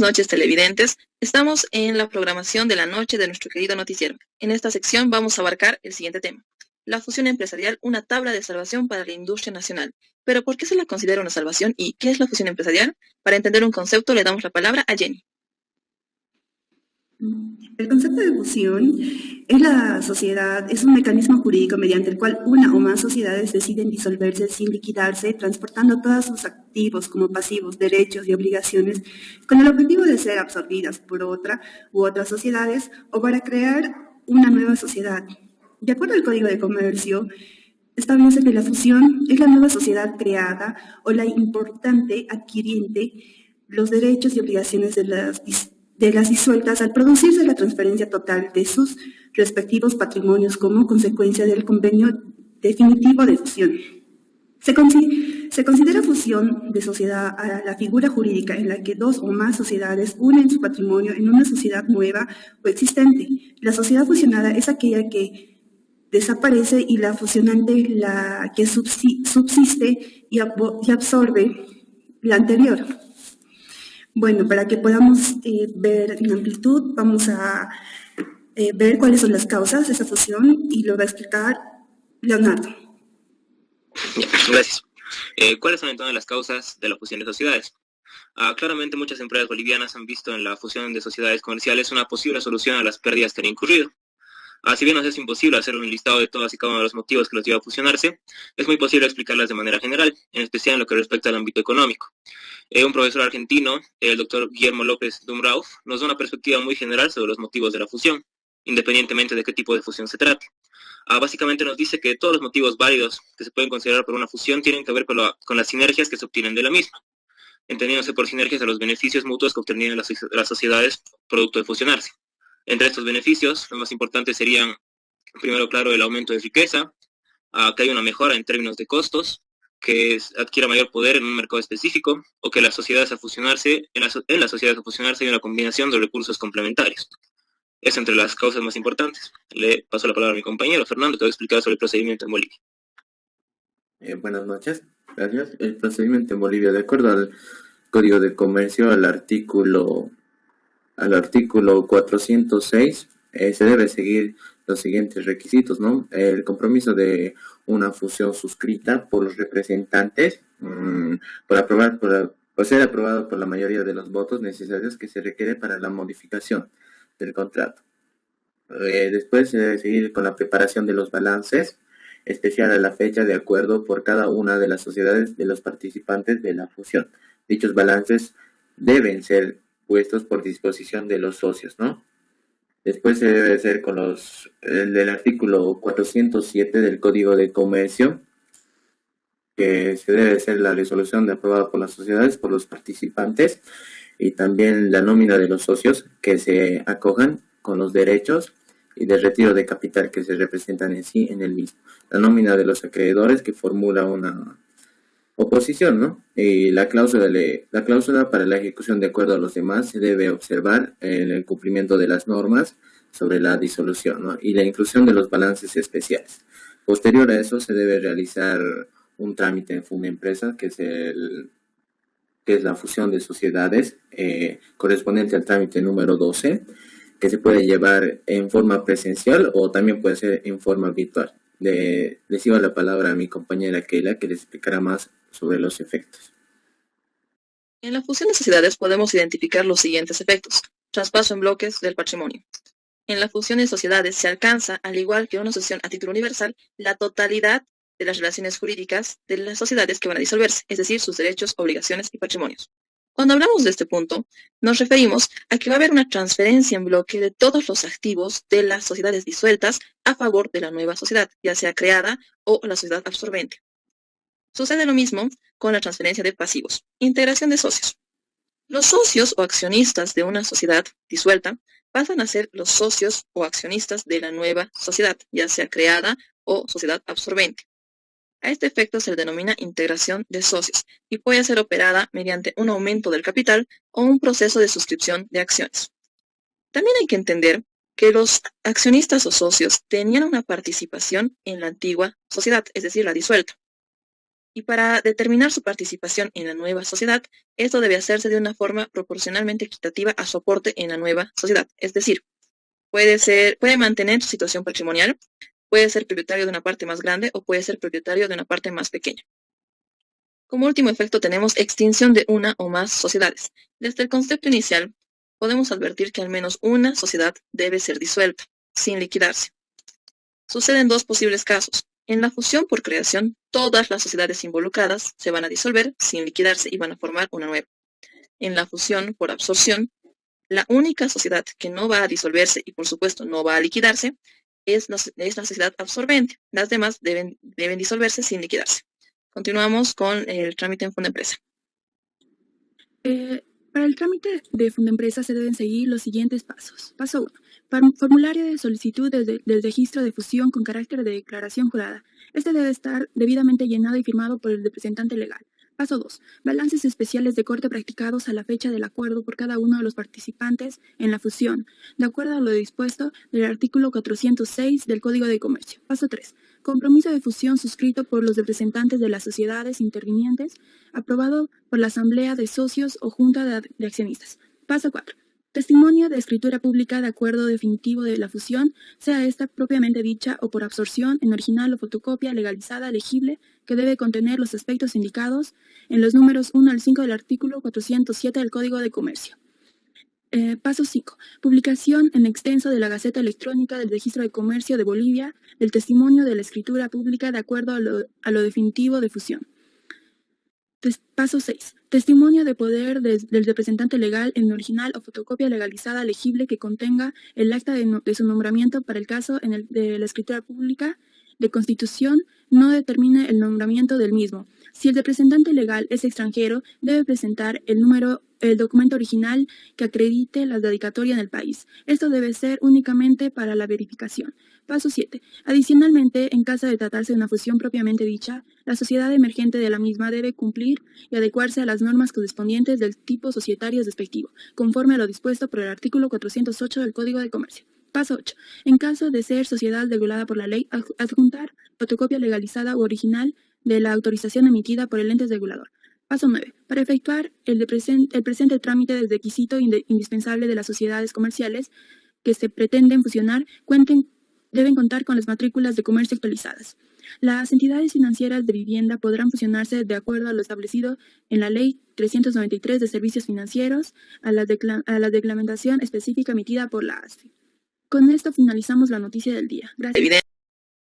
noches, televidentes. Estamos en la programación de la noche de nuestro querido noticiero. En esta sección vamos a abarcar el siguiente tema: la fusión empresarial, una tabla de salvación para la industria nacional. Pero ¿por qué se la considera una salvación y qué es la fusión empresarial? Para entender un concepto le damos la palabra a Jenny. El concepto de fusión es un mecanismo jurídico mediante el cual una o más sociedades deciden disolverse sin liquidarse, transportando todos sus activos como pasivos, derechos y obligaciones, con el objetivo de ser absorbidas por otra u otras sociedades o para crear una nueva sociedad. De acuerdo al Código de Comercio, establece que la fusión es la nueva sociedad creada o la importante adquiriente los derechos y obligaciones de las disueltas al producirse la transferencia total de sus respectivos patrimonios como consecuencia del convenio definitivo de fusión. Se considera fusión de sociedad a la figura jurídica en la que dos o más sociedades unen su patrimonio en una sociedad nueva o existente. La sociedad fusionada es aquella que desaparece y la fusionante la que subsiste y absorbe la anterior. Bueno, para que podamos ver en amplitud, vamos a ver cuáles son las causas de esa fusión y lo va a explicar Leonardo. Gracias. ¿Cuáles son entonces las causas de la fusión de sociedades? Claramente muchas empresas bolivianas han visto en la fusión de sociedades comerciales una posible solución a las pérdidas que han incurrido. Si bien nos es imposible hacer un listado de todas y cada uno de los motivos que los lleva a fusionarse, es muy posible explicarlas de manera general, en especial en lo que respecta al ámbito económico. Un profesor argentino, el doctor Guillermo López Dumbrauf, nos da una perspectiva muy general sobre los motivos de la fusión, independientemente de qué tipo de fusión se trate. Básicamente nos dice que todos los motivos válidos que se pueden considerar por una fusión tienen que ver con las sinergias que se obtienen de la misma, entendiéndose por sinergias a los beneficios mutuos que obtenían las sociedades producto de fusionarse. Entre estos beneficios, los más importantes serían, primero, claro, el aumento de riqueza, que haya una mejora en términos de costos, que adquiera mayor poder en un mercado específico, o que las sociedades a fusionarse, en las sociedades a fusionarse hay una combinación de recursos complementarios. Es entre las causas más importantes. Le paso la palabra a mi compañero Fernando, que va a explicar sobre el procedimiento en Bolivia. Buenas noches, gracias. El procedimiento en Bolivia, de acuerdo al Código de Comercio, al artículo 406, se debe seguir los siguientes requisitos, ¿no? El compromiso de una fusión suscrita por los representantes, por ser aprobado por la mayoría de los votos necesarios que se requiere para la modificación del contrato. Después se debe seguir con la preparación de los balances, especial a la fecha de acuerdo por cada una de las sociedades de los participantes de la fusión. Dichos balances deben ser puestos por disposición de los socios, ¿no? Después se debe hacer con el del artículo 407 del Código de Comercio, que se debe hacer la resolución aprobada por las sociedades, por los participantes, y también la nómina de los socios que se acojan con los derechos y de retiro de capital que se representan en sí en el mismo. La nómina de los acreedores que formula una oposición, ¿no? Y la cláusula para la ejecución de acuerdo a los demás se debe observar en el cumplimiento de las normas sobre la disolución, ¿no? Y la inclusión de los balances especiales. Posterior a eso se debe realizar un trámite en Fundempresa, que es la fusión de sociedades, correspondiente al trámite número 12, que se puede llevar en forma presencial o también puede ser en forma virtual. Les iba la palabra a mi compañera Keila, que les explicará más sobre los efectos. En la fusión de sociedades podemos identificar los siguientes efectos: traspaso en bloques del patrimonio. En la fusión de sociedades se alcanza, al igual que una asociación a título universal, la totalidad de las relaciones jurídicas de las sociedades que van a disolverse, es decir, sus derechos, obligaciones y patrimonios. Cuando hablamos de este punto, nos referimos a que va a haber una transferencia en bloque de todos los activos de las sociedades disueltas a favor de la nueva sociedad, ya sea creada o la sociedad absorbente. Sucede lo mismo con la transferencia de pasivos. Integración de socios. Los socios o accionistas de una sociedad disuelta pasan a ser los socios o accionistas de la nueva sociedad, ya sea creada o sociedad absorbente. A este efecto se le denomina integración de socios y puede ser operada mediante un aumento del capital o un proceso de suscripción de acciones. También hay que entender que los accionistas o socios tenían una participación en la antigua sociedad, es decir, la disuelta. Y para determinar su participación en la nueva sociedad, esto debe hacerse de una forma proporcionalmente equitativa a su aporte en la nueva sociedad. Es decir, puede mantener su situación patrimonial, puede ser propietario de una parte más grande o puede ser propietario de una parte más pequeña. Como último efecto tenemos extinción de una o más sociedades. Desde el concepto inicial, podemos advertir que al menos una sociedad debe ser disuelta, sin liquidarse. Suceden dos posibles casos. En la fusión por creación, todas las sociedades involucradas se van a disolver sin liquidarse y van a formar una nueva. En la fusión por absorción, la única sociedad que no va a disolverse y por supuesto no va a liquidarse es la sociedad absorbente. Las demás deben disolverse sin liquidarse. Continuamos con el trámite en Fundempresa. Para el trámite de Fundempresa se deben seguir los siguientes pasos. Paso 1. Formulario de solicitud del registro de fusión con carácter de declaración jurada. Este debe estar debidamente llenado y firmado por el representante legal. Paso 2. Balances especiales de corte practicados a la fecha del acuerdo por cada uno de los participantes en la fusión, de acuerdo a lo dispuesto del artículo 406 del Código de Comercio. Paso 3. Compromiso de fusión suscrito por los representantes de las sociedades intervinientes, aprobado por la Asamblea de Socios o Junta de Accionistas. Paso 4. Testimonio de escritura pública de acuerdo definitivo de la fusión, sea esta propiamente dicha o por absorción, en original o fotocopia legalizada, legible, que debe contener los aspectos indicados en los números 1 al 5 del artículo 407 del Código de Comercio. Paso 5. Publicación en extenso de la Gaceta Electrónica del Registro de Comercio de Bolivia del testimonio de la escritura pública de acuerdo a lo definitivo de fusión. Paso 6. Testimonio de poder del representante legal en original o fotocopia legalizada legible que contenga el acta de su nombramiento para el caso de la escritura pública de constitución no determine el nombramiento del mismo. Si el representante legal es extranjero, debe presentar el documento original que acredite la dedicatoria en el país. Esto debe ser únicamente para la verificación. Paso 7. Adicionalmente, en caso de tratarse de una fusión propiamente dicha, la sociedad emergente de la misma debe cumplir y adecuarse a las normas correspondientes del tipo societario respectivo, conforme a lo dispuesto por el artículo 408 del Código de Comercio. Paso 8. En caso de ser sociedad regulada por la ley, adjuntar fotocopia legalizada u original de la autorización emitida por el ente regulador. Paso 9. Para efectuar el presente trámite del requisito indispensable de las sociedades comerciales que se pretenden fusionar, deben contar con las matrículas de comercio actualizadas. Las entidades financieras de vivienda podrán fusionarse de acuerdo a lo establecido en la Ley 393 de Servicios Financieros, a la reglamentación específica emitida por la ASFI. Con esto finalizamos la noticia del día. Gracias.